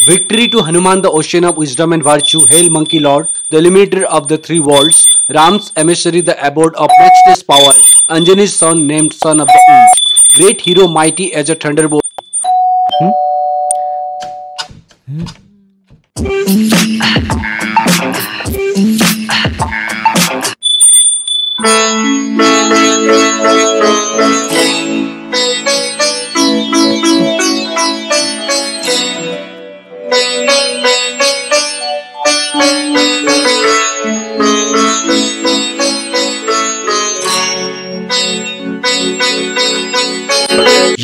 Victory to Hanuman, the ocean of wisdom and virtue. Hail, monkey lord, the illuminator of the three worlds. Ram's emissary, the abode of matchless power. Anjani's son, named son of the Unj. Great hero, mighty as a thunderbolt.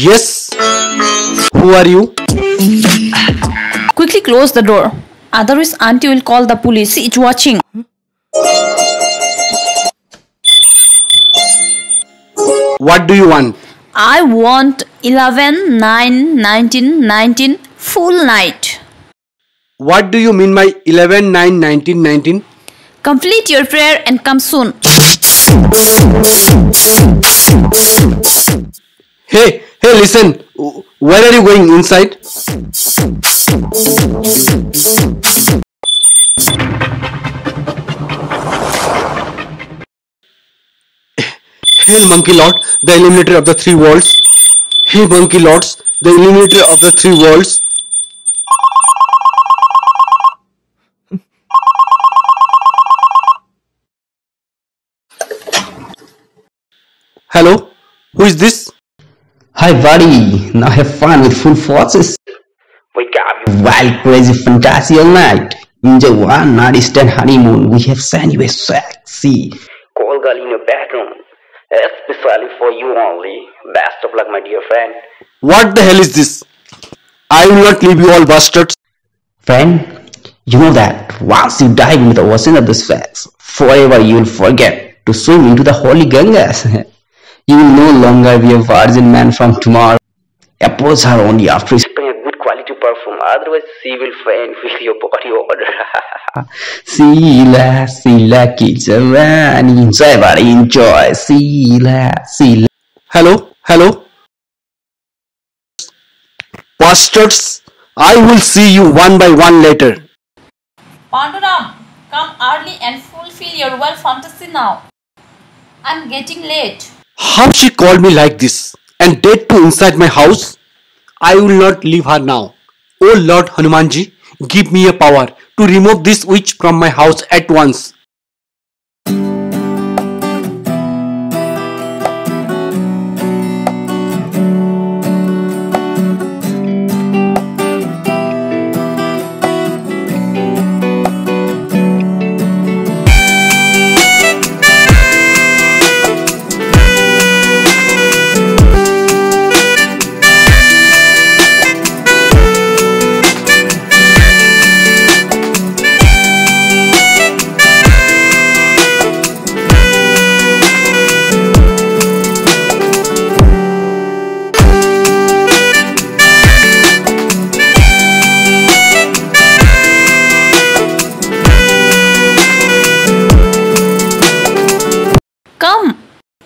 Yes. Who are you? Quickly close the door. Otherwise, auntie will call the police. It's watching. What do you want? I want 11, 9, 19, 19 full night. What do you mean by 11, 9, 19, 19? Complete your prayer and come soon. Hey, listen. Where are you going? Inside? Hail, monkey lord, the illuminator of the three worlds. Hey, monkey lords, the illuminator of the three worlds. Hello, who is this? Hi buddy, now have fun with full forces. Wake up, you wild crazy fantasy all night. Enjoy one night stand honeymoon. We have sent you a sexy call girl in your bedroom. Especially for you only. Best of luck, my dear friend. What the hell is this? I will not leave you all bastards. Friend, you know that once you dive into the ocean of the sex, forever you will forget to swim into the holy Gangas. You will no longer be a virgin man from tomorrow. Approach her only after spraying a good quality perfume. Otherwise, she will faint with your body odor. Sila ki jawani. Enjoy, buddy, enjoy. Sila. Hello. Bastards, I will see you one by one later. Panduram, come early and fulfill your wild fantasy now. I'm getting late. How she called me like this and dared to inside my house? I will not leave her now. Oh Lord Hanumanji, give me a power to remove this witch from my house at once.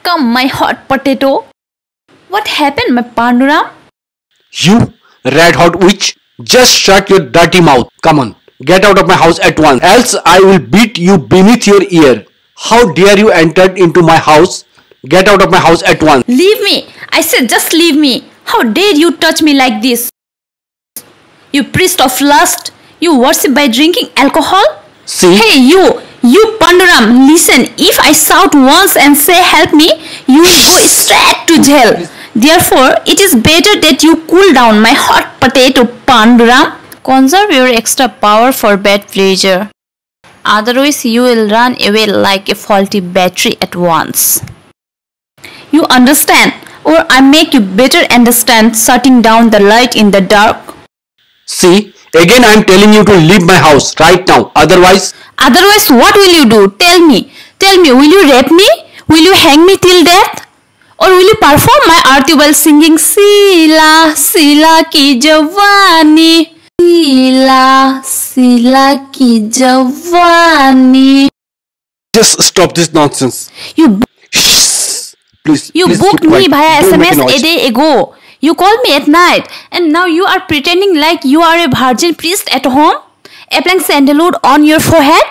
Come, my hot potato. What happened, my Panduram? You red hot witch, just shut your dirty mouth. Come on, get out of my house at once, else I will beat you beneath your ear. How dare you enter into my house? Get out of my house at once. Leave me. I said just leave me. How dare you touch me like this? You priest of lust. You worship by drinking alcohol? See? Hey, you Panduram, listen. If I shout once and say help me, you will go straight to jail. Therefore, it is better that you cool down, my hot potato, Panduram. Conserve your extra power for bad pleasure. Otherwise, you will run away like a faulty battery at once. You understand? Or I make you better understand shutting down the light in the dark. See, again I am telling you to leave my house right now. Otherwise, what will you do? Tell me, will you rape me? Will you hang me till death? Or will you perform my arti while singing Sila, Sila ki Jawani? Sila, Sila ki Jawani. just stop this nonsense. You Shh. Please. You please booked keep me quiet. via Don't make SMS noise. a day ago. You called me at night, and now you are pretending like you are a virgin priest at home, applying sandalwood on your forehead.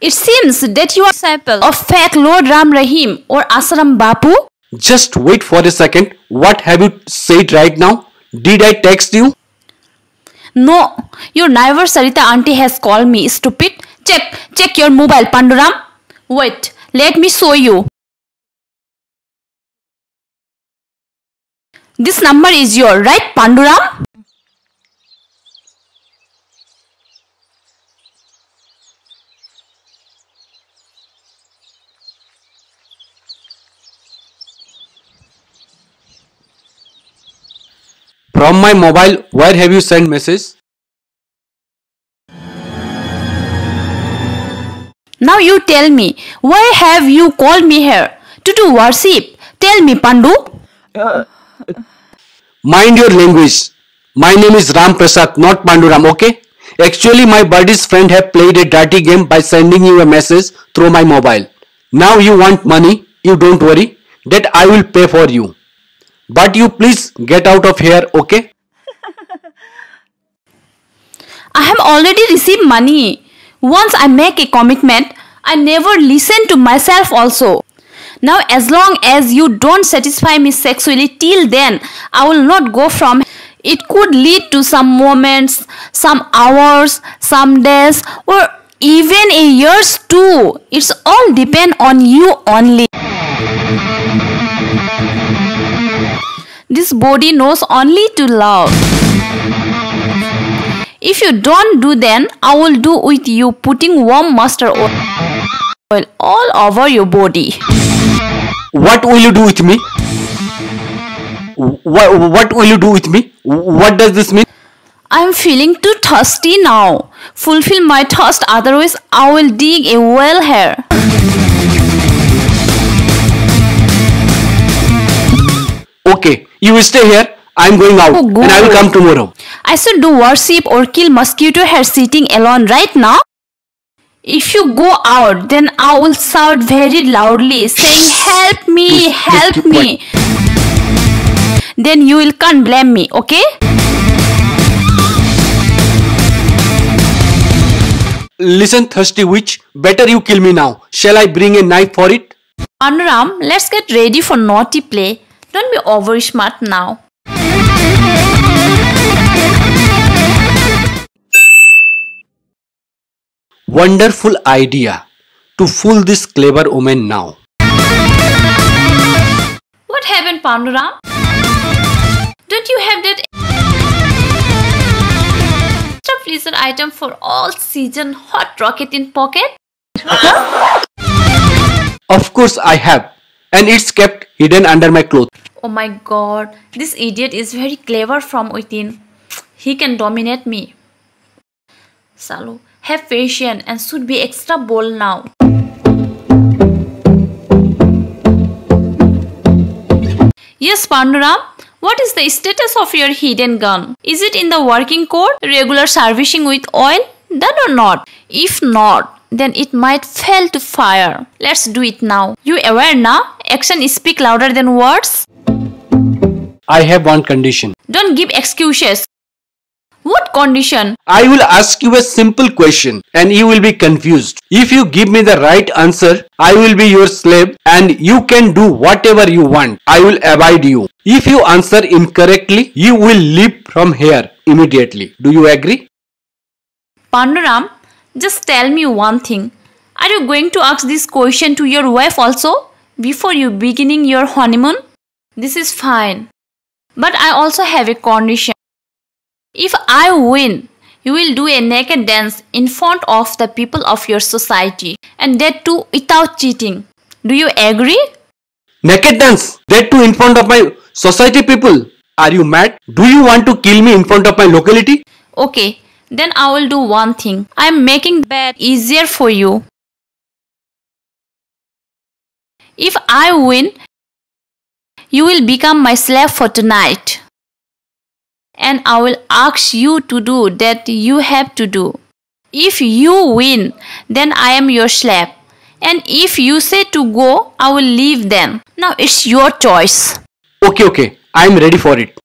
It seems that you are a disciple of fake Lord Ram Rahim or Asaram Bapu. Just wait for a second. What have you said right now? Did I text you? No, your neighbor Sarita auntie has called me, stupid. Check your mobile, Panduram. Wait, let me show you. This number is your, right, Panduram? From my mobile, where have you sent message? Now you tell me, why have you called me here? To do worship. Tell me, Pandu. Mind your language. My name is Ram Prasad, not Panduram, okay? Actually, my buddy's friend have played a dirty game by sending you a message through my mobile. Now you want money, you don't worry, that I will pay for you. But you please get out of here, okay? I have already received money. Once I make a commitment, I never listen to myself also. Now as long as you don't satisfy me sexually till then, I will not go from. It could lead to some moments, some hours, some days, or even a years too. It's all depend on you only. This body knows only to love. If you don't do, then I will do with you, putting warm mustard oil all over your body. What will you do with me? What will you do with me? What does this mean? I am feeling too thirsty now. Fulfill my thirst, otherwise I will dig a well here. Okay, you will stay here. I am going out Oh, go. and I will come tomorrow. I should do worship or kill mosquito here sitting alone right now. If you go out, then I will shout very loudly saying, help me, Please help keep me. Then you will can't blame me, okay? Listen, thirsty witch, better you kill me now. Shall I bring a knife for it? Anuram, let's get ready for naughty play. Don't be over smart now. Wonderful idea to fool this clever woman now. What happened, Panduram? Don't you have that extra freezer item for all season hot rocket in pocket? Of course I have, and it's kept hidden under my clothes. Oh my god, this idiot is very clever from within. He can dominate me. Salu, have patience and should be extra bold now. Yes, Panduram, what is the status of your hidden gun? Is it in the working code, regular servicing with oil? Done or not? If not, then it might fail to fire. Let's do it now. You aware now? Action speak louder than words. I have one condition. Don't give excuses. What condition? I will ask you a simple question and you will be confused. If you give me the right answer, I will be your slave and you can do whatever you want. I will abide you. If you answer incorrectly, you will leave from here immediately. Do you agree? Panduram, just tell me one thing. Are you going to ask this question to your wife also before you beginning your honeymoon? This is fine. But I also have a condition. If I win, you will do a naked dance in front of the people of your society, and that too without cheating. Do you agree? Naked dance? That too in front of my society people? Are you mad? Do you want to kill me in front of my locality? Okay, then I will do one thing. I am making that easier for you. If I win, you will become my slave for tonight. And I will ask you to do that you have to do. If you win, then I am your slave. And if you say to go, I will leave then. Now it's your choice. Okay, I'm ready for it.